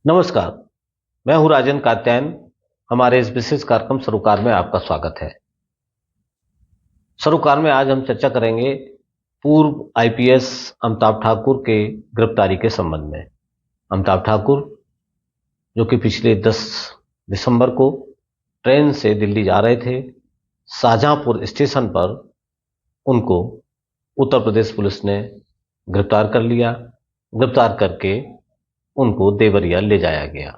नमस्कार, मैं हूं राजन कात्यायन। हमारे इस विशेष कार्यक्रम सरोकार में आपका स्वागत है। सरोकार में आज हम चर्चा करेंगे पूर्व आईपीएस अमिताभ ठाकुर के गिरफ्तारी के संबंध में। अमिताभ ठाकुर जो कि पिछले 10 दिसंबर को ट्रेन से दिल्ली जा रहे थे, शाहजहांपुर स्टेशन पर उनको उत्तर प्रदेश पुलिस ने गिरफ्तार कर लिया। गिरफ्तार करके उनको देवरिया ले जाया गया।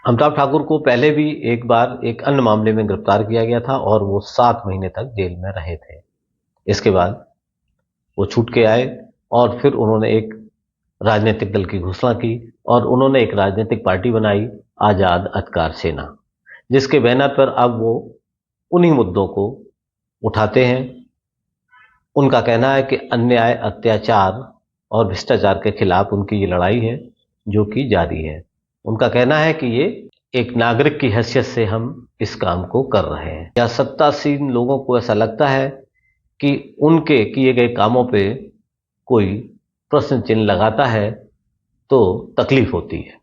अमिताभ ठाकुर को पहले भी एक बार एक अन्य मामले में गिरफ्तार किया गया था और वो 7 महीने तक जेल में रहे थे। इसके बाद वो छूट के आए और फिर उन्होंने एक राजनीतिक दल की घोषणा की और उन्होंने एक राजनीतिक पार्टी बनाई, आजाद अधिकार सेना, जिसके बैनर पर अब वो उन्हीं मुद्दों को उठाते हैं। उनका कहना है कि अन्याय, अत्याचार और भ्रष्टाचार के खिलाफ उनकी ये लड़ाई है जो कि जारी है। उनका कहना है कि ये एक नागरिक की हैसियत से हम इस काम को कर रहे हैं। या सत्तासीन लोगों को ऐसा लगता है कि उनके किए गए कामों पे कोई प्रश्न चिन्ह लगाता है तो तकलीफ होती है,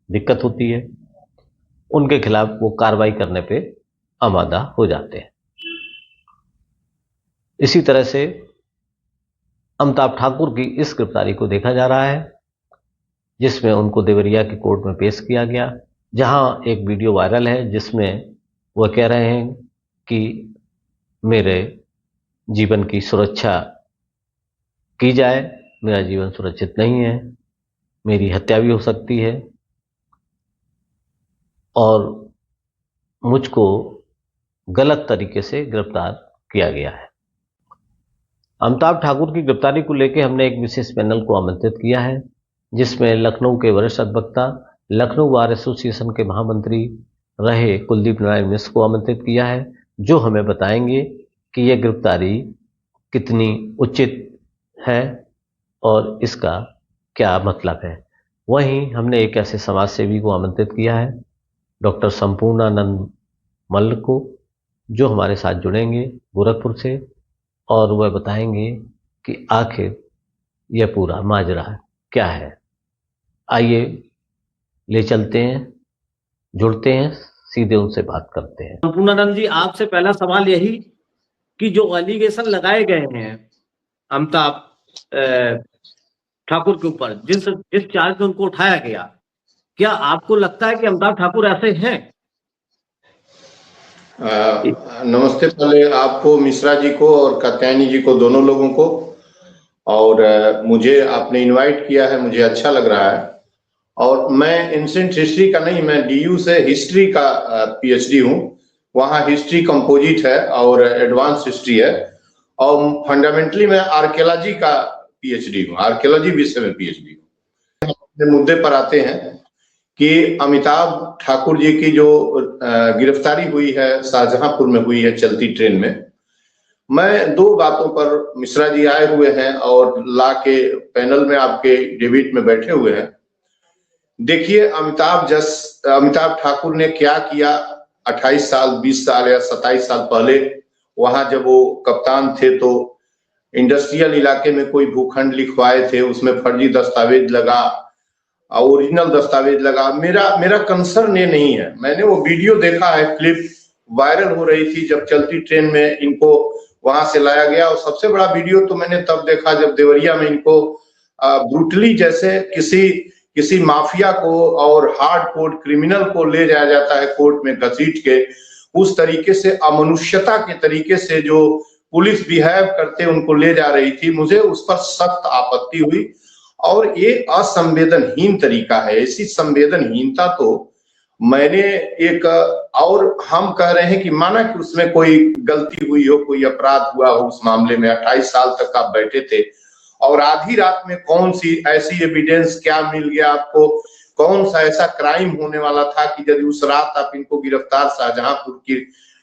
दिक्कत होती है, उनके खिलाफ वो कार्रवाई करने पे आमादा हो जाते हैं। इसी तरह से अमिताभ ठाकुर की इस गिरफ्तारी को देखा जा रहा है, जिसमें उनको देवरिया की कोर्ट में पेश किया गया, जहां एक वीडियो वायरल है जिसमें वह कह रहे हैं कि मेरे जीवन की सुरक्षा की जाए, मेरा जीवन सुरक्षित नहीं है, मेरी हत्या भी हो सकती है और मुझको गलत तरीके से गिरफ्तार किया गया है। अमिताभ ठाकुर की गिरफ्तारी को लेकर हमने एक विशेष पैनल को आमंत्रित किया है, जिसमें लखनऊ के वरिष्ठ अधिवक्ता, लखनऊ बार एसोसिएशन के महामंत्री रहे कुलदीप नारायण मिश्र को आमंत्रित किया है, जो हमें बताएंगे कि यह गिरफ्तारी कितनी उचित है और इसका क्या मतलब है। वहीं हमने एक ऐसे समाज सेवी को आमंत्रित किया है, डॉक्टर संपूर्णानंद मल्ल को, जो हमारे साथ जुड़ेंगे गोरखपुर से और वह बताएंगे कि आखिर यह पूरा माजरा क्या है। आइए ले चलते हैं, जुड़ते हैं, सीधे उनसे बात करते हैं। संपूर्णानंद जी, आपसे पहला सवाल यही कि जो एलिगेशन लगाए गए हैं अमिताभ ठाकुर के ऊपर, जिस चार्ज में उनको उठाया गया, क्या आपको लगता है कि अमिताभ ठाकुर ऐसे हैं? नमस्ते पहले आपको, मिश्रा जी को और कात्यायनी जी को, दोनों लोगों को। और मुझे आपने इनवाइट किया है, मुझे अच्छा लग रहा है। और मैं एंशिएंट हिस्ट्री का नहीं, मैं डीयू से हिस्ट्री का पीएचडी हूँ। वहाँ हिस्ट्री कंपोजिट है और एडवांस हिस्ट्री है, और फंडामेंटली मैं आर्कियोलॉजी का पीएचडी हूँ, आर्कियोलॉजी विषय में पीएचडी हूँ। अपने मुद्दे पर आते हैं कि अमिताभ ठाकुर जी की जो गिरफ्तारी हुई है, शाहजहांपुर में हुई है चलती ट्रेन में। मैं 2 बातों पर, मिश्रा जी आए हुए हैं और ला के पैनल में आपके डिबेट में बैठे हुए हैं। देखिए, अमिताभ ठाकुर ने क्या किया 28 साल, 20 साल या 27 साल पहले। वहां जब वो कप्तान थे तो इंडस्ट्रियल इलाके में कोई भूखंड लिखवाए थे, उसमें फर्जी दस्तावेज लगा, ओरिजिनल दस्तावेज लगा। मेरा कंसर्न ये नहीं है। मैंने वो वीडियो देखा है, क्लिप वायरल हो रही थी जब चलती ट्रेन में इनको वहां से लाया गया। और सबसे बड़ा वीडियो तो मैंने तब देखा जब देवरिया में इनको ब्रूटली, जैसे किसी माफिया को और हार्ड कोर क्रिमिनल को ले जाया जाता है कोर्ट में घसीट के, उस तरीके से अमनुष्यता के तरीके से जो पुलिस बिहेव करते उनको ले जा रही थी। मुझे उस पर सख्त आपत्ति हुई और ये असंवेदनहीन तरीका है। ऐसी संवेदनहीनता तो मैंने एक, और हम कह रहे हैं कि माना कि उसमें कोई गलती हुई हो, कोई अपराध हुआ हो उस मामले में, 28 साल तक आप बैठे थे और आधी रात में कौन सी ऐसी एविडेंस क्या मिल गया आपको, कौन सा ऐसा क्राइम होने वाला था कि यदि उस रात आप इनको गिरफ्तार शाहजहांपुर की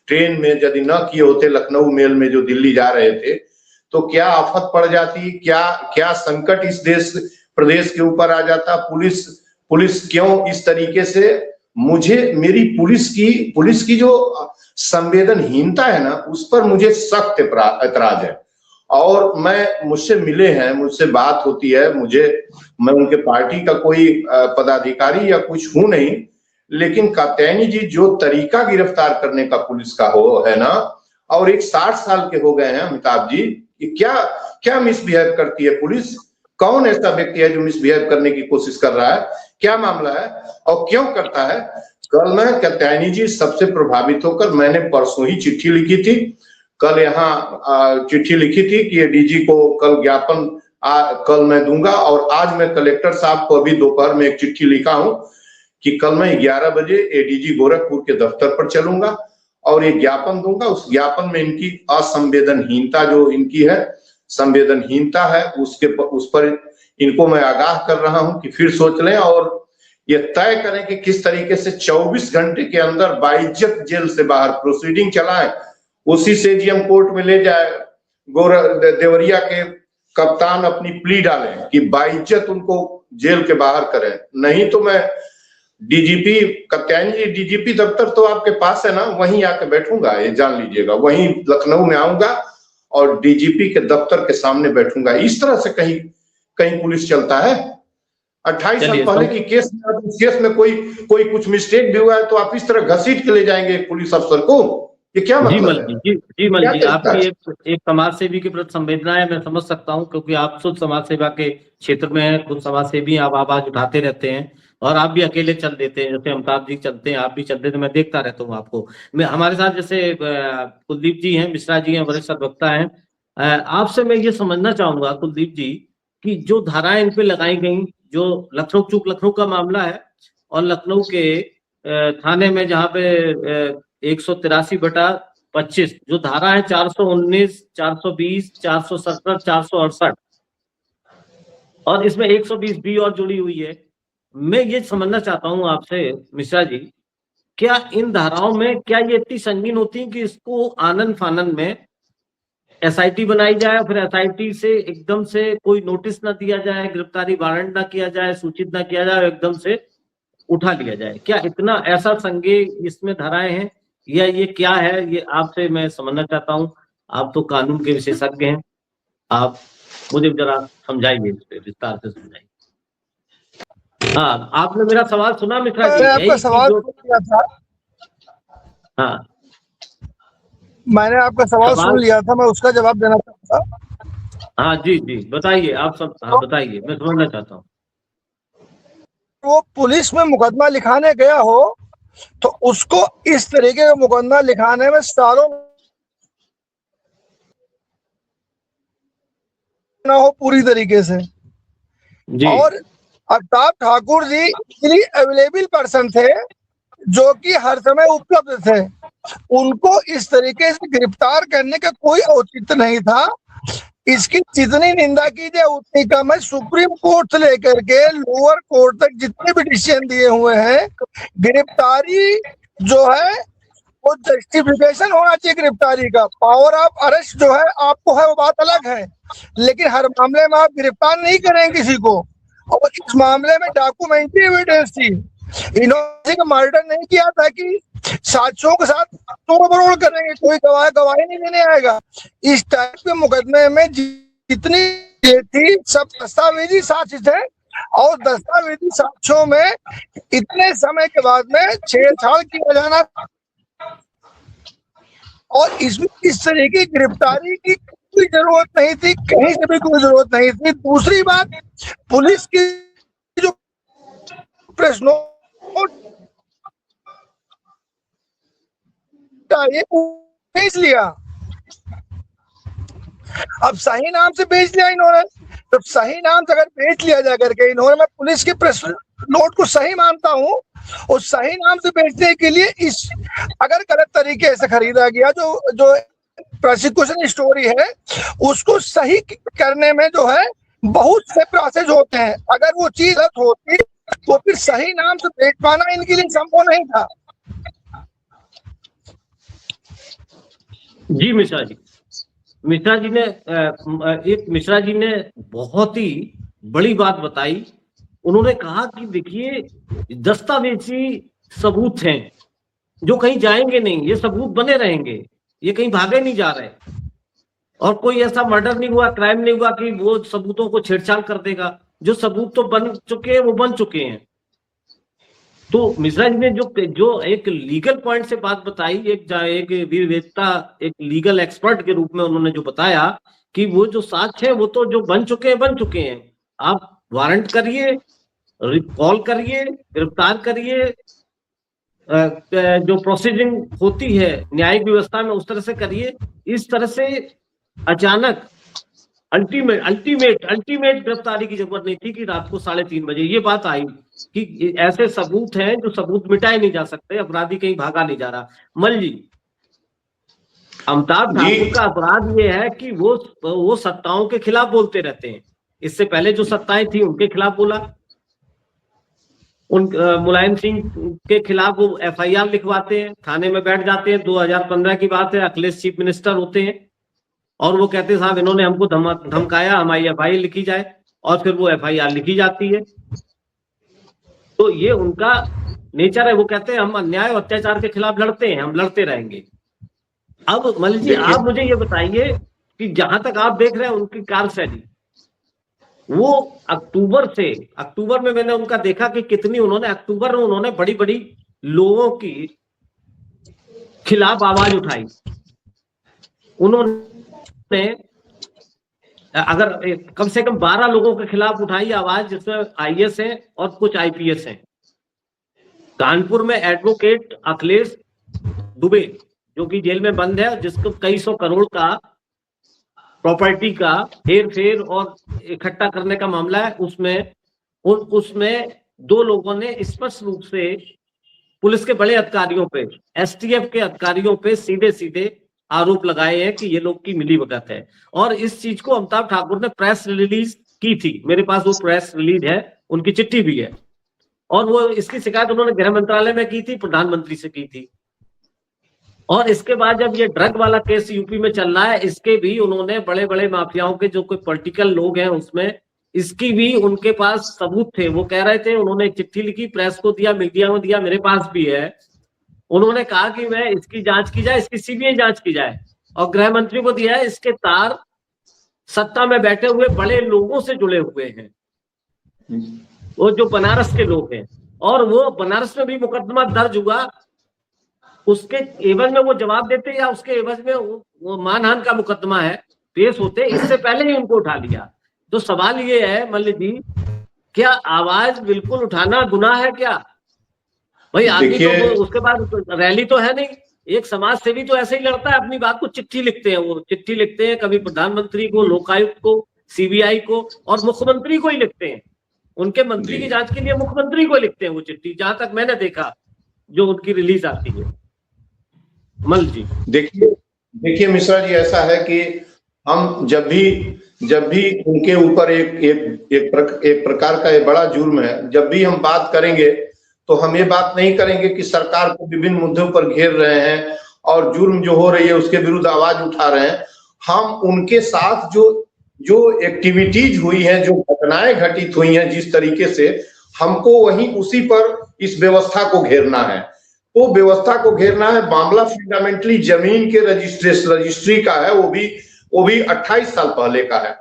ट्रेन में यदि न किए होते, लखनऊ मेल में जो दिल्ली जा रहे थे, तो क्या आफत पड़ जाती, क्या संकट इस देश प्रदेश के ऊपर आ जाता। पुलिस क्यों इस तरीके से, मुझे मेरी पुलिस की जो संवेदनहीनता है ना, उस पर मुझे सख्त एतराज है। और मुझसे मिले हैं, मुझसे बात होती है, मैं उनके पार्टी का कोई पदाधिकारी या कुछ हूं नहीं, लेकिन कात्यायनी जी जो तरीका गिरफ्तार करने का पुलिस का है ना, और एक 60 साल के हो गए हैं अमिताभ जी, क्या क्या मिसबिहेव करती है पुलिस? कौन ऐसा व्यक्ति है जो मिसबिहेव करने की कोशिश कर रहा है? क्या मामला है और क्यों करता है? कल ना कात्यायनी जी सबसे प्रभावित होकर, मैंने परसों ही चिट्ठी लिखी थी, कल यहाँ चिट्ठी लिखी थी कि एडीजी को कल ज्ञापन कल मैं दूंगा, और आज मैं कलेक्टर साहब को अभी दोपहर में एक चिट्ठी लिखा हूं कि कल मैं 11 बजे एडीजी गोरखपुर के दफ्तर पर चलूंगा और ये ज्ञापन दूंगा। उस ज्ञापन में इनकी असंवेदनहीनता जो इनकी है, संवेदनहीनता है, उस पर इनको मैं आगाह कर रहा हूं कि फिर सोच लें और ये तय करें कि किस तरीके से 24 घंटे के अंदर बाइज्जत जेल से बाहर प्रोसीडिंग चलाएं, उसी से जीएम कोर्ट में ले जाए, देवरिया के कप्तान अपनी प्ली डालें कि बाइज्जत उनको जेल के बाहर करें। नहीं तो मैं डीजीपी कात्यायनी जी, डीजीपी दफ्तर तो आपके पास है ना, वहीं आके बैठूंगा, ये जान लीजिएगा, वहीं लखनऊ में आऊंगा और डीजीपी के दफ्तर के सामने बैठूंगा। इस तरह से कहीं कहीं पुलिस चलता है? 28 साल पहले की केस में कोई कुछ मिस्टेक भी हुआ है तो आप इस तरह घसीट के ले जाएंगे एक पुलिस अफसर को? ये क्या मतलब है? जी मल जी, आपकी एक समाज सेवी के प्रति संवेदना है, मैं समझ सकता हूं, क्योंकि आप खुद समाज सेवा के क्षेत्र में हैं, खुद समाज सेवी, आप आवाज उठाते रहते हैं और आप भी अकेले चल देते हैं, जैसे अमिताभ जी चलते हैं, आप भी चलते थे, मैं देखता रहता हूँ आपको। हमारे साथ जैसे कुलदीप जी हैं, मिश्रा जी हैं, वरिष्ठ अधिवक्ता हैं, आपसे मैं ये समझना चाहूंगा कुलदीप जी कि जो धाराएं इन पे लगाई गई, जो लखनऊ का मामला है और लखनऊ के थाने में जहाँ पे 183/25 जो धारा है, 419, 420, 417, 468 और इसमें 120 बी और जुड़ी हुई है। मैं ये समझना चाहता हूं आपसे मिश्रा जी, क्या इन धाराओं में क्या ये इतनी संगीन होती है कि इसको आनन फानन में एसआईटी बनाई जाए, फिर एसआईटी से एकदम से कोई नोटिस ना दिया जाए, गिरफ्तारी वारंट ना किया जाए, सूचित ना किया जाए, एकदम से उठा लिया जाए? क्या इतना ऐसा संगे इसमें धाराएं हैं या ये क्या है? ये आपसे मैं समझना चाहता हूं, आप तो कानून के विशेषज्ञ हैं, आप मुझे जरा समझाइए, इस पे विस्तार से समझाइए। हाँ, आपने मेरा सवाल सुना मिश्रा जी? आपका सवाल किया था। हाँ, मैंने आपका सवाल सुन लिया था, मैं उसका जवाब देना चाहता था। हाँ जी बताइए, आप सब बताइए, मैं समझना चाहता हूँ। वो पुलिस में मुकदमा लिखाने गया हो तो उसको इस तरीके का मुकदमा लिखाने में सालों ना हो पूरी तरीके से जी। और अमिताभ ठाकुर जी इतनी अवेलेबल पर्सन थे जो कि हर समय उपलब्ध थे, उनको इस तरीके से गिरफ्तार करने का कोई औचित्य नहीं था। इसकी जितनी निंदा की जाए उतनी कम है। सुप्रीम कोर्ट से लेकर के लोअर कोर्ट तक जितने भी डिसीजन दिए हुए हैं, गिरफ्तारी जो है वो जस्टिफिकेशन होना चाहिए गिरफ्तारी का। पावर ऑफ अरेस्ट जो है आपको है, वो बात अलग है, लेकिन हर मामले में आप गिरफ्तार नहीं करेंगे किसी को। और इस मामले में डॉक्यूमेंट्री एविडेंस थी, इन्होंने मर्डर नहीं किया था कि साक्ष्यों के साथ तोड़ मरोड़ करेंगे, कोई गवाही नहीं देने आएगा। इस टाइप के मुकदमे में जितनी थी सब दस्तावेजी साक्ष्य थे और दस्तावेजी साक्ष्यों में इतने समय के बाद में छेड़छाड़ किया जाना और इसमें इस तरह की गिरफ्तारी की कोई जरूरत नहीं थी, कहीं से भी कोई जरूरत नहीं थी। दूसरी बात, पुलिस की जो प्रेस नोट भेज लिया, अब सही नाम से भेज लिया इन्होंने, तो सही नाम से अगर भेज लिया जा करके इन्होंने, मैं पुलिस के प्रेस नोट को सही मानता हूं, और सही नाम से भेजने के लिए इस अगर गलत तरीके से खरीदा गया जो प्रोसिक्यूशन स्टोरी है उसको सही करने में जो है बहुत से प्रोसेस होते हैं। अगर वो चीज गलत होती तो फिर सही नाम से भेज पाना इनके लिए संभव नहीं था। जी मिश्रा जी ने बहुत ही बड़ी बात बताई। उन्होंने कहा कि देखिए दस्तावेजी सबूत हैं जो कहीं जाएंगे नहीं, ये सबूत बने रहेंगे, ये कहीं भागे नहीं जा रहे। और कोई ऐसा मर्डर नहीं हुआ, क्राइम नहीं हुआ कि वो सबूतों को छेड़छाड़ कर देगा। जो सबूत तो बन चुके हैं वो बन चुके हैं। तो मिश्रा जी ने जो एक लीगल पॉइंट से बात बताई, एक विवेकता, एक लीगल एक्सपर्ट के रूप में उन्होंने जो बताया कि वो जो साक्ष्य है वो तो जो बन चुके हैं। आप वारंट करिए, रिकॉल करिए, गिरफ्तार करिए, जो प्रोसीडिंग होती है न्यायिक व्यवस्था में उस तरह से करिए। इस तरह से अचानक अल्टीमेट गिरफ्तारी की जरूरत नहीं थी कि रात को 3:30 बजे ये बात आई कि ऐसे सबूत हैं जो सबूत मिटाए नहीं जा सकते, अपराधी कहीं भागा नहीं जा रहा। मल जी, अमिताभ ठाकुर का अपराध ये है कि वो सत्ताओं के खिलाफ बोलते रहते हैं। इससे पहले जो सत्ताएं थी उनके खिलाफ बोला, मुलायम सिंह के खिलाफ वो FIR लिखवाते हैं, थाने में बैठ जाते हैं। 2015 की बात है, अखिलेश चीफ मिनिस्टर होते हैं और वो कहते हैं साहब इन्होंने हमको धमकाया, हमारी FIR लिखी जाए, और फिर वो FIR लिखी जाती है। तो ये उनका नेचर है। वो कहते हैं हम अन्याय और अत्याचार के खिलाफ लड़ते हैं, हम लड़ते रहेंगे। अब मलिक जी, आप मुझे ये बताइए कि जहां तक आप देख रहे हैं उनकी कार्यशैली, वो अक्टूबर में मैंने उनका देखा कि कितनी अक्टूबर में उन्होंने बड़ी बड़ी लोगों की खिलाफ आवाज उठाई। उन्होंने अगर कम से कम 12 लोगों के खिलाफ उठाई आवाज, जिसमें IAS है और कुछ IPS हैं। कानपुर में एडवोकेट अखिलेश दुबे जो कि जेल में बंद है, जिसको कई 100 करोड़ का प्रॉपर्टी का हेर फेर और इकट्ठा करने का मामला है, उसमें 2 लोगों ने स्पष्ट रूप से पुलिस के बड़े अधिकारियों पे, STF के अधिकारियों पे सीधे आरोप लगाए हैं कि ये लोग की मिलीभगत है। और इस चीज को अमिताभ ठाकुर ने प्रेस रिलीज की थी, मेरे पास वो प्रेस रिलीज है, उनकी चिट्ठी भी है। और वो इसकी शिकायत उन्होंने गृह मंत्रालय में की थी, प्रधानमंत्री से की थी। और इसके बाद जब ये ड्रग वाला केस यूपी में चल रहा है, इसके भी उन्होंने बड़े बड़े माफियाओं के जो कोई पॉलिटिकल लोग हैं उसमें, इसकी भी उनके पास सबूत थे। वो कह रहे थे, उन्होंने एक चिट्ठी लिखी, प्रेस को दिया, मीडिया में दिया, मेरे पास भी है। उन्होंने कहा कि मैं इसकी जांच की जाए, इसकी CBI जांच की जाए, और गृह मंत्री को दिया है। इसके तार सत्ता में बैठे हुए बड़े लोगों से जुड़े हुए हैं, वो जो बनारस के लोग हैं। और वो बनारस में भी मुकदमा दर्ज हुआ, उसके एवज में वो जवाब देते या उसके एवज में वो मानहानि का मुकदमा है, पेश होते, इससे पहले ही उनको उठा लिया। तो सवाल ये है मल्लिक जी, क्या आवाज बिल्कुल उठाना गुनाह है क्या भाई? आदमी तो उसके बाद रैली तो है नहीं। एक समाज सेवी तो ऐसे ही लड़ता है अपनी बात को, चिट्ठी लिखते हैं, वो चिट्ठी लिखते हैं कभी प्रधानमंत्री को, लोकायुक्त को, CBI को, और मुख्यमंत्री को ही लिखते हैं। उनके मंत्री की जांच के लिए मुख्यमंत्री को लिखते हैं वो चिट्ठी, जहां तक मैंने देखा जो उनकी रिलीज आती है। मल जी, देखिए मिश्रा जी, ऐसा है कि हम जब भी उनके ऊपर एक प्रकार का एक बड़ा जुर्म है, जब भी हम बात करेंगे तो हम ये बात नहीं करेंगे कि सरकार को विभिन्न मुद्दों पर घेर रहे हैं और जुर्म जो हो रही है उसके विरुद्ध आवाज उठा रहे हैं। हम उनके साथ जो एक्टिविटीज हुई हैं, जो घटनाएं घटित हुई हैं, जिस तरीके से, हमको वहीं उसी पर इस व्यवस्था को घेरना है। तो व्यवस्था को घेरना है। मामला फंडामेंटली जमीन के रजिस्ट्री का है, वो भी 28 साल पहले का है।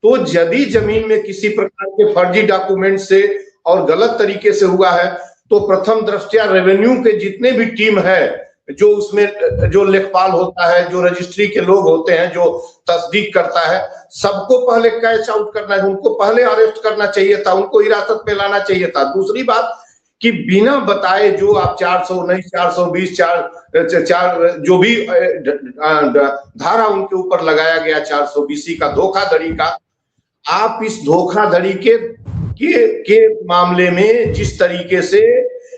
तो यदि जमीन में किसी प्रकार के फर्जी डॉक्यूमेंट से और गलत तरीके से हुआ है, तो प्रथम दृष्टया रेवेन्यू के जितने भी टीम है, जो उसमें जो लेखपाल होता है, जो रजिस्ट्री के लोग होते हैं, जो तस्दीक करता है, सबको पहले कैच आउट करना है, उनको पहले अरेस्ट करना चाहिए था, उनको हिरासत में लाना चाहिए था। दूसरी बात कि बिना बताए जो आप 419, 420, जो भी धारा उनके ऊपर लगाया गया 420 का धोखाधड़ी का, आप इस धोखाधड़ी के मामले में जिस तरीके से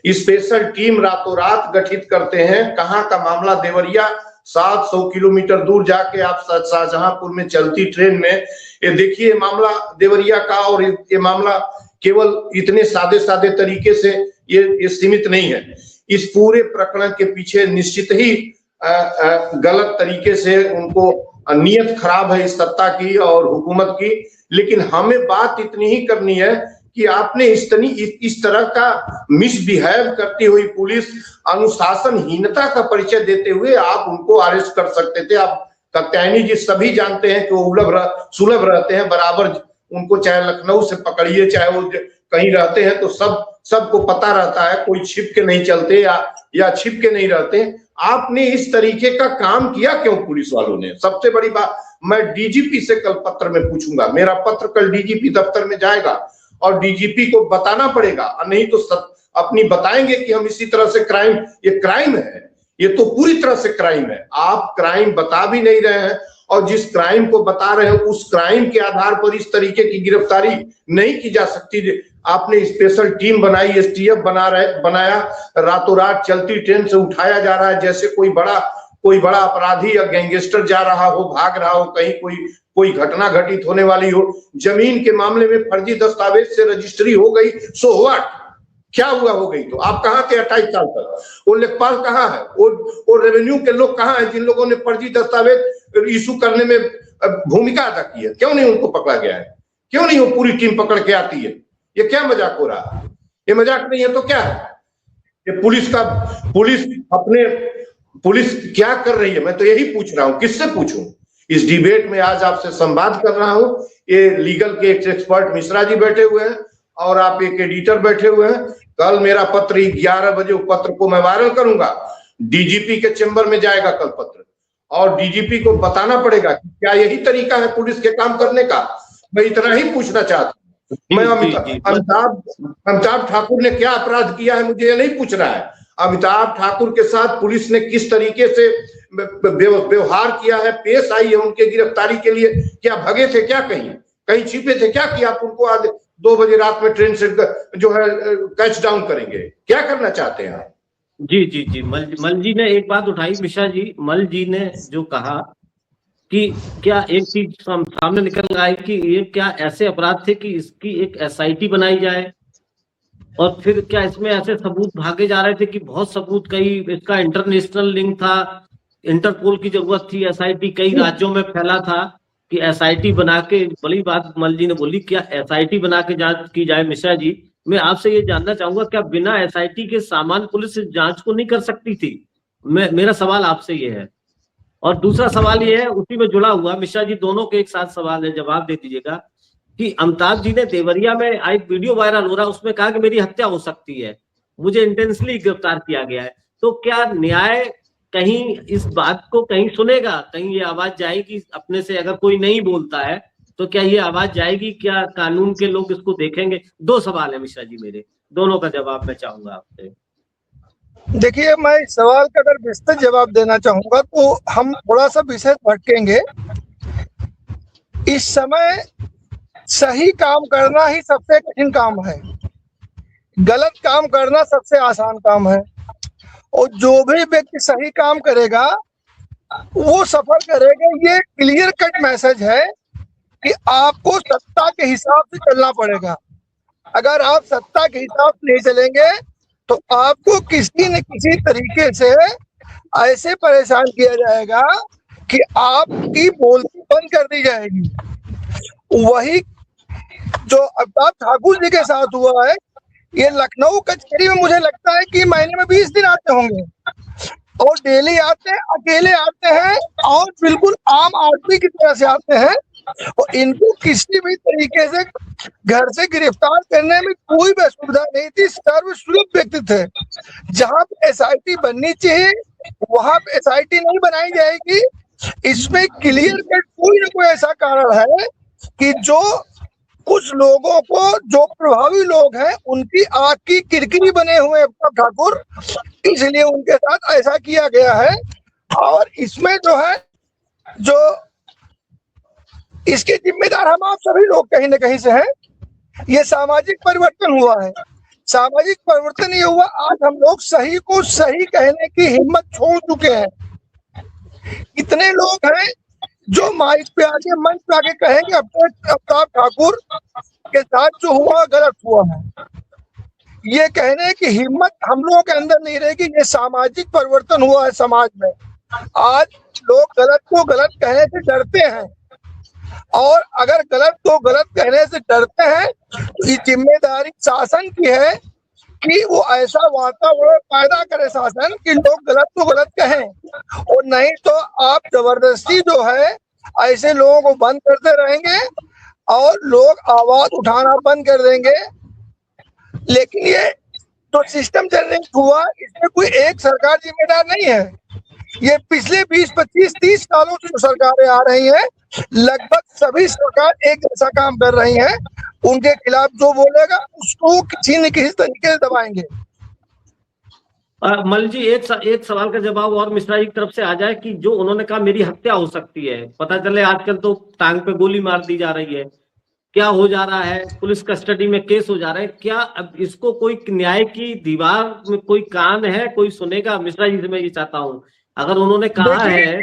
स्पेशल टीम रातों रात गठित करते हैं, कहां का मामला, देवरिया 700 किलोमीटर दूर जाके आप शाहजहांपुर में चलती ट्रेन में, ये देखिए मामला देवरिया का, और ये मामला केवल इतने सादे तरीके से ये सीमित नहीं है। इस पूरे प्रकरण के पीछे निश्चित ही गलत तरीके से उनको नीयत खराब है इस सत्ता की और हुकूमत की। लेकिन हमें बात इतनी ही करनी है कि आपने इस तरह का मिसबिहेव करती हुई पुलिस अनुशासनहीनता का परिचय देते हुए आप उनको अरेस्ट कर सकते थे, आप कात्यायनी जी सभी जानते हैं कि वो सुलभ रहते हैं बराबर, उनको चाहे लखनऊ से पकड़िए चाहे वो कहीं रहते हैं तो सबको पता रहता है, कोई छिप के नहीं चलते या छिप के नहीं रहते। आपने इस तरीके का काम किया क्यों पुलिस वालों ने? सबसे बड़ी बात, मैं डीजीपी से कल पत्र में पूछूंगा, मेरा पत्र कल डीजीपी दफ्तर में जाएगा और डीजीपी को बताना पड़ेगा, नहीं तो अपनी बताएंगे कि हम इसी तरह से ये क्राइम है, ये तो पूरी तरह से क्राइम है। आप क्राइम बता भी नहीं रहे हैं और जिस क्राइम को बता रहे हैं उस क्राइम के आधार पर इस तरीके की गिरफ्तारी नहीं की जा सकती। आपने स्पेशल टीम बनाई, एसटीएफ बनाया, रातों रात चलती ट्रेन से उठाया जा रहा है जैसे कोई बड़ा अपराधी या गैंगस्टर जा रहा हो, भाग रहा हो, कहीं कोई घटना घटित होने वाली हो। जमीन के मामले में फर्जी दस्तावेज से रजिस्ट्री हो गई, सो व्हाट, क्या हुआ हो गई तो? आप कहाँ थे 28 साल तक? वो लेखपाल कहाँ है? वो रेवेन्यू के लोग कहाँ हैं जिन लोगों ने फर्जी दस्तावेज इशू करने में भूमिका अदा की है? क्यों नहीं उनको पकड़ा गया है? क्यों नहीं वो पूरी टीम पकड़ के आती है? ये क्या मजाक हो रहा है? ये मजाक नहीं है तो क्या है? ये पुलिस क्या कर रही है? मैं तो यही पूछ रहा हूँ, किससे पूछूं? इस डिबेट में आज आपसे संवाद कर रहा हूँ। ये लीगल के एक एक्सपर्ट मिश्रा जी बैठे हुए हैं और आप एक एडिटर बैठे हुए हैं। कल मेरा पत्र 11 बजे पत्र को मैं वायरल करूंगा, डीजीपी के चेंबर में जाएगा कल पत्र, और डीजीपी को बताना पड़ेगा कि क्या यही तरीका है पुलिस के काम करने का। मैं इतना ही पूछना चाहता हूँ। मैं अमिताभ ठाकुर ने क्या अपराध किया है मुझे ये नहीं पूछ रहा है। अमिताभ ठाकुर के साथ पुलिस ने किस तरीके से व्यवहार किया है, पेश आई है उनके गिरफ्तारी के लिए? क्या भगे थे क्या, कहीं छिपे थे क्या कि आप उनको आज 2 बजे रात में ट्रेन से जो है कैच डाउन करेंगे? क्या करना चाहते हैं आप? जी मल जी ने एक बात उठाई, मिश्रा जी, मल जी ने जो कहा कि क्या एक चीज सामने निकल आए कि ये क्या ऐसे अपराध थे कि इसकी एक एसआईटी बनाई जाए, और फिर क्या इसमें ऐसे सबूत भागे जा रहे थे कि बहुत सबूत, कई इसका इंटरनेशनल लिंक था, इंटरपोल की जरूरत थी, एसआईटी कई राज्यों में फैला था कि एसआईटी बना के, बड़ी बात मल जी ने बोली, क्या एसआईटी बना के जांच की जाए? मिश्रा जी, मैं आपसे ये जानना चाहूंगा, क्या बिना एसआईटी के सामान्य पुलिस इस जांच को नहीं कर सकती थी? मेरा सवाल आपसे ये है। और दूसरा सवाल ये है, उसी में जुड़ा हुआ, मिश्रा जी दोनों के एक साथ सवाल है, जवाब दे दीजिएगा, कि अमिताभ जी ने देवरिया में एक वीडियो वायरल हो रहा है, उसमें कहा कि मेरी हत्या हो सकती है, मुझे इंटेंसली गिरफ्तार किया गया है। तो क्या न्याय कहीं इस बात को कहीं सुनेगा? कहीं ये आवाज जाएगी अपने से? अगर कोई नहीं बोलता है तो क्या ये आवाज जाएगी? क्या कानून के लोग इसको देखेंगे? 2 सवाल है मिश्रा जी मेरे, दोनों का जवाब मैं चाहूंगा आपसे। देखिए, मैं इस सवाल का अगर विस्तृत जवाब देना चाहूंगा तो हम थोड़ा सा विषय भटकेंगे। इस समय सही काम करना ही सबसे कठिन काम है, गलत काम करना सबसे आसान काम है। और जो भी व्यक्ति सही काम करेगा वो सफर करेगा। ये क्लियर कट मैसेज है कि आपको सत्ता के हिसाब से चलना पड़ेगा। अगर आप सत्ता के हिसाब से नहीं चलेंगे तो आपको किसी न किसी तरीके से ऐसे परेशान किया जाएगा कि आपकी बोलती बंद कर दी जाएगी। वही जो अमिताभ ठाकुर जी के साथ हुआ है, ये लखनऊ कचहरी में मुझे लगता है कि महीने में 20 दिन आते होंगे, और डेली आते हैं, अकेले आते हैं, और बिल्कुल आम आदमी की तरह से आते हैं, और इनको किसी भी तरीके से घर से गिरफ्तार करने में कोई भी असुविधा नहीं थी। सर्वसुलभ व्यक्ति थे। जहां पे एसआईटी बननी चाहिए वहां पे एसआईटी नहीं बनाई जाएगी। इसमें क्लियर कट कोई ना कोई ऐसा कारण है कि जो कुछ लोगों को, जो प्रभावी लोग हैं, उनकी आग की किरकिरी बने हुए अमिताभ ठाकुर, इसलिए उनके साथ ऐसा किया गया है। और इसमें जो है, जो इसके जिम्मेदार हम आप सभी लोग कहीं ना कहीं से हैं। ये सामाजिक परिवर्तन हुआ है। सामाजिक परिवर्तन ये हुआ, आज हम लोग सही को सही कहने की हिम्मत छोड़ चुके हैं। कितने लोग हैं जो माइक पे आके, मंच पे आके कहेंगे अमिताभ ठाकुर के साथ जो हुआ गलत हुआ है। ये कहने की हिम्मत हम लोगों के अंदर नहीं रहेगी। ये सामाजिक परिवर्तन हुआ है समाज में। आज लोग गलत को गलत कहने से डरते हैं, और अगर गलत को गलत कहने से डरते हैं तो ये जिम्मेदारी शासन की है कि वो ऐसा वातावरण पैदा करे शासन कि लोग गलत तो गलत कहें, और नहीं तो आप जबरदस्ती जो है ऐसे लोगों को बंद करते रहेंगे और लोग आवाज उठाना बंद कर देंगे। लेकिन ये तो सिस्टम जनरेट हुआ, इसमें कोई एक सरकार जिम्मेदार नहीं है। ये पिछले 20, 25, 30 सालों से जो सरकारें आ रही हैं, लगभग सभी सरकार एक जैसा काम कर रही हैं। उनके खिलाफ जो बोलेगा उसको किसी न किसी तरीके से दबाएंगे। मल्ल जी, एक सवाल का जवाब और मिश्रा जी की तरफ से आ जाए कि जो उन्होंने कहा मेरी हत्या हो सकती है, पता चले आजकल तो टांग पे गोली मार दी जा रही है, क्या हो जा रहा है, पुलिस कस्टडी में केस हो जा रहा है, क्या अब इसको कोई न्याय की दीवार में कोई कान है, कोई सुनेगा? मिश्रा जी से मैं ये चाहता हूँ, अगर उन्होंने कहा है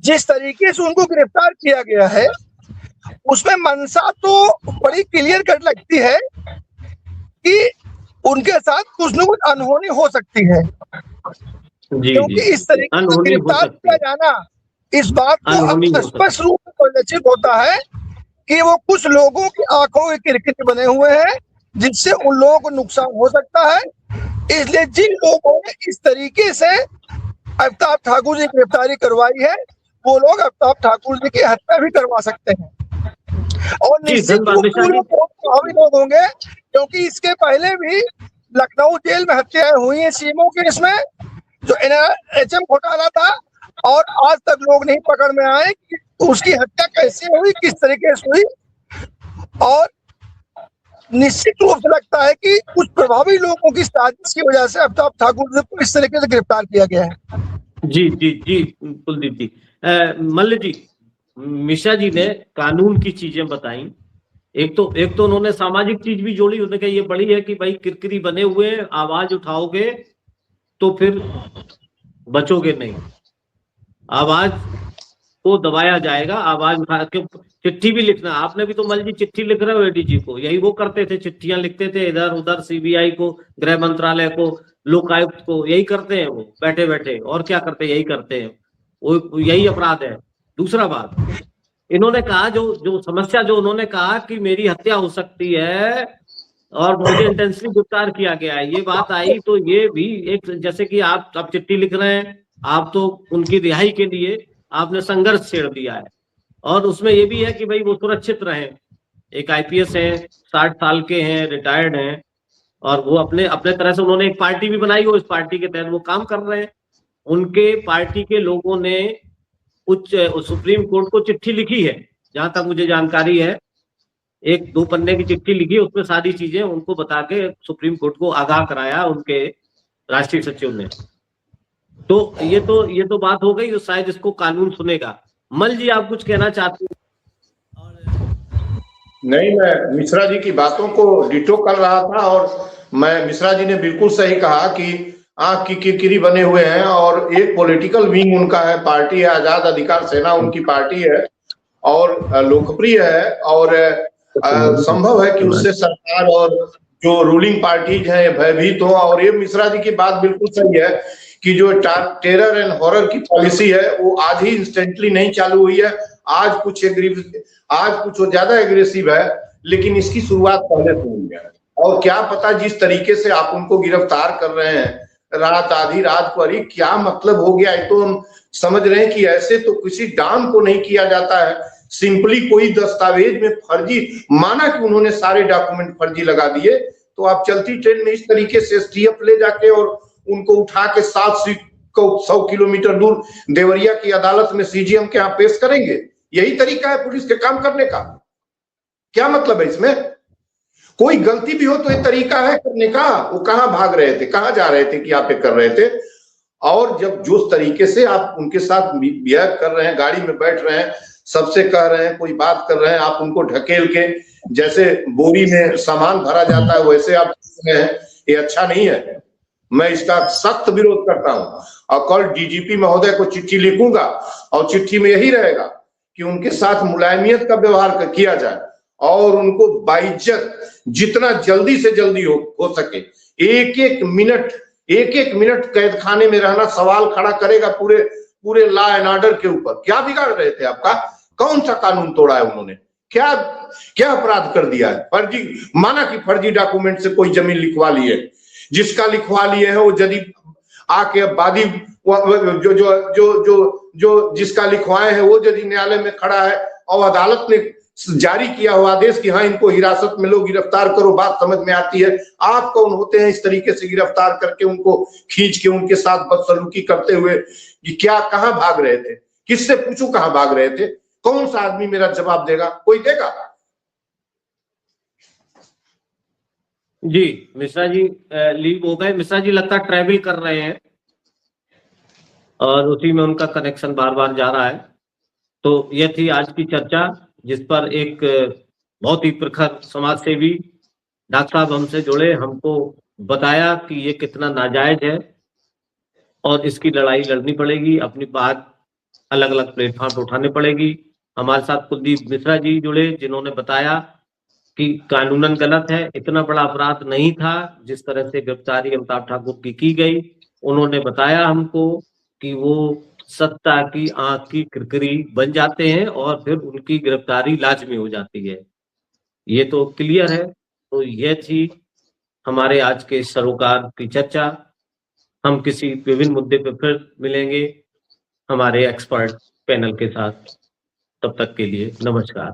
जिस तरीके से उनको गिरफ्तार किया गया है उसमें मंशा तो बड़ी क्लियर कट लगती है कि उनके साथ कुछ न कुछ अनहोनी हो सकती है। क्योंकि इस तरीके से गिरफ्तार किया जाना इस बात को अब स्पष्ट रूप से परिलक्षित होता है कि वो कुछ लोगों की आंखों के किरकिरे बने हुए हैं जिससे उन लोगों को नुकसान हो सकता है। इसलिए जिन लोगों ने इस तरीके से अमिताभ ठाकुर जी की गिरफ्तारी करवाई है वो लोग अमिताभ ठाकुर जी की हत्या भी करवा सकते हैं, और निश्चित रूप से प्रभावित लोग होंगे। क्योंकि इसके पहले भी लखनऊ जेल में हत्याएं हुई हैं सीमो केस में, जो NRHM घोटाला था, और आज तक लोग नहीं पकड़ में आए कि उसकी हत्या कैसे हुई, किस तरीके से हुई। और निश्चित रूप से लगता है कि कुछ प्रभावी लोगों की साजिश की वजह से अमिताभ ठाकुर जी को इस तरीके से गिरफ्तार किया गया है। जी जी जी कुलदीप जी। मल्ल जी, मिश्रा जी ने कानून की चीजें बताई, एक तो उन्होंने सामाजिक चीज भी जोड़ी। उन्होंने कहा ये बड़ी है कि भाई किरकिरी बने हुए, आवाज उठाओगे तो फिर बचोगे नहीं, आवाज को दबाया जाएगा, आवाज उठा के चिट्ठी भी लिखना। आपने भी तो मल्ल जी चिट्ठी लिख रहे हो ADG को, यही वो करते थे, चिट्ठियां लिखते थे इधर उधर, CBI को, गृह मंत्रालय को, लोकायुक्त को, यही करते हैं वो बैठे बैठे। और क्या करते हैं? यही करते हैं, वो यही अपराध है। दूसरा बात, इन्होंने कहा जो समस्या जो उन्होंने कहा कि मेरी हत्या हो सकती है और मुझे इंटेंसली गिरफ्तार किया गया है, ये बात आई तो ये भी एक, जैसे कि आप चिट्ठी लिख रहे हैं, आप तो उनकी रिहाई के लिए आपने संघर्ष छेड़ दिया है, और उसमें ये भी है कि भाई वो सुरक्षित रहें। एक IPS हैं, 60 साल के हैं, रिटायर्ड हैं, और वो अपने तरह से उन्होंने एक पार्टी भी बनाई हो, इस पार्टी के तहत वो काम कर रहे हैं। उनके पार्टी के लोगों ने सुप्रीम कोर्ट को चिट्ठी लिखी है, जहां तक मुझे जानकारी है, 1-2 पन्ने की चिट्ठी लिखी, उसमें सारी चीजें उनको बता के सुप्रीम कोर्ट को आगाह कराया उनके राष्ट्रीय सचिव ने। तो ये तो बात हो गई, तो शायद इसको कानून सुनेगा। मल जी, आप कुछ कहना चाहते हैं? नहीं, मैं मिश्रा जी की बातों को डिटो कर रहा था, और मैं मिश्रा जी ने बिल्कुल सही कहा कि आंख की किरकिरी बने हुए हैं, और एक पॉलिटिकल विंग उनका है, पार्टी है आजाद अधिकार सेना उनकी पार्टी है, और लोकप्रिय है, और संभव है कि उससे सरकार और जो रूलिंग पार्टीज हैं भयभीत हो। और ये मिश्रा जी की बात बिल्कुल सही है कि जो टेरर एंड हॉरर की पॉलिसी है वो आज ही इंस्टेंटली नहीं चालू हुई है, आज कुछ ज्यादा एग्रेसिव है, लेकिन इसकी शुरुआत पहले से हुई है। और क्या पता जिस तरीके से आप उनको गिरफ्तार कर रहे हैं रात, आधी रात को, अरे क्या मतलब हो गया है। तो हम समझ रहे हैं कि ऐसे तो किसी डॉन को नहीं किया जाता है, सिंपली कोई दस्तावेज में फर्जी, माना कि उन्होंने सारे डॉक्यूमेंट फर्जी लगा दिए, तो आप चलती ट्रेन में इस तरीके से STF ले जाके और उनको उठा के 100 किलोमीटर दूर देवरिया की अदालत में CGM के यहाँ पेश करेंगे? यही तरीका है पुलिस के काम करने का? क्या मतलब है इसमें? कोई गलती भी हो तो ये तरीका है करने का? वो कहाँ भाग रहे थे, कहाँ जा रहे थे कि आप ये कर रहे थे? और जब जो तरीके से आप उनके साथ बिहेव कर रहे हैं, गाड़ी में बैठ रहे हैं, सबसे कह रहे हैं, कोई बात कर रहे हैं, आप उनको ढकेल के जैसे बोरी में सामान भरा जाता है वैसे आप कर रहे हैं, ये अच्छा नहीं है। मैं इसका सख्त विरोध करता हूं, और कल DGP महोदय को चिट्ठी लिखूंगा, और चिट्ठी में यही रहेगा कि उनके साथ मुलायमियत का व्यवहार किया जाए, और उनको बाइज्जत जितना जल्दी से जल्दी हो सके, एक एक मिनट कैद खाने में रहना सवाल खड़ा करेगा पूरे लॉ एंड ऑर्डर के ऊपर। क्या बिगाड़ रहे थे आपका? कौन सा कानून तोड़ा है उन्होंने? क्या क्या अपराध कर दिया है? फर्जी, माना कि फर्जी डॉक्यूमेंट से कोई जमीन लिखवा ली है, जिसका लिखवा लिए है वो यदि आके वादी जो जो जो जो जो जिसका लिखवाए हैं वो यदि न्यायालय में खड़ा है और अदालत ने जारी किया हुआ आदेश कि हाँ इनको हिरासत में लो, गिरफ्तार करो, बात समझ में आती है। आप कौन होते हैं इस तरीके से गिरफ्तार करके उनको खींच के उनके साथ बदसलूकी करते हुए? कि क्या, कहां भाग रहे थे? किससे पूछूं कहां भाग रहे थे? कौन सा आदमी मेरा जवाब देगा? कोई देगा? जी मिश्रा जी लीव हो गए। मिश्रा जी लगता है ट्रैवल कर रहे हैं और उसी में उनका कनेक्शन बार बार जा रहा है। तो यह थी आज की चर्चा, जिस पर एक बहुत ही प्रखर समाज सेवी डॉक्टर साहब हमसे जुड़े, हमको बताया कि ये कितना नाजायज है और इसकी लड़ाई लड़नी पड़ेगी, अपनी बात अलग अलग प्लेटफॉर्म पर उठानी पड़ेगी। हमारे साथ कुलदीप मिश्रा जी जुड़े, जिन्होंने बताया कि कानूनन गलत है, इतना बड़ा अपराध नहीं था जिस तरह से गिरफ्तारी अमिताभ ठाकुर की गई। उन्होंने बताया हमको कि वो सत्ता की आंख की किरकिरी बन जाते हैं और फिर उनकी गिरफ्तारी लाजमी हो जाती है। ये तो क्लियर है। तो यह थी हमारे आज के सरोकार की चर्चा। हम किसी विभिन्न मुद्दे पर फिर मिलेंगे हमारे एक्सपर्ट पैनल के साथ। तब तक के लिए नमस्कार।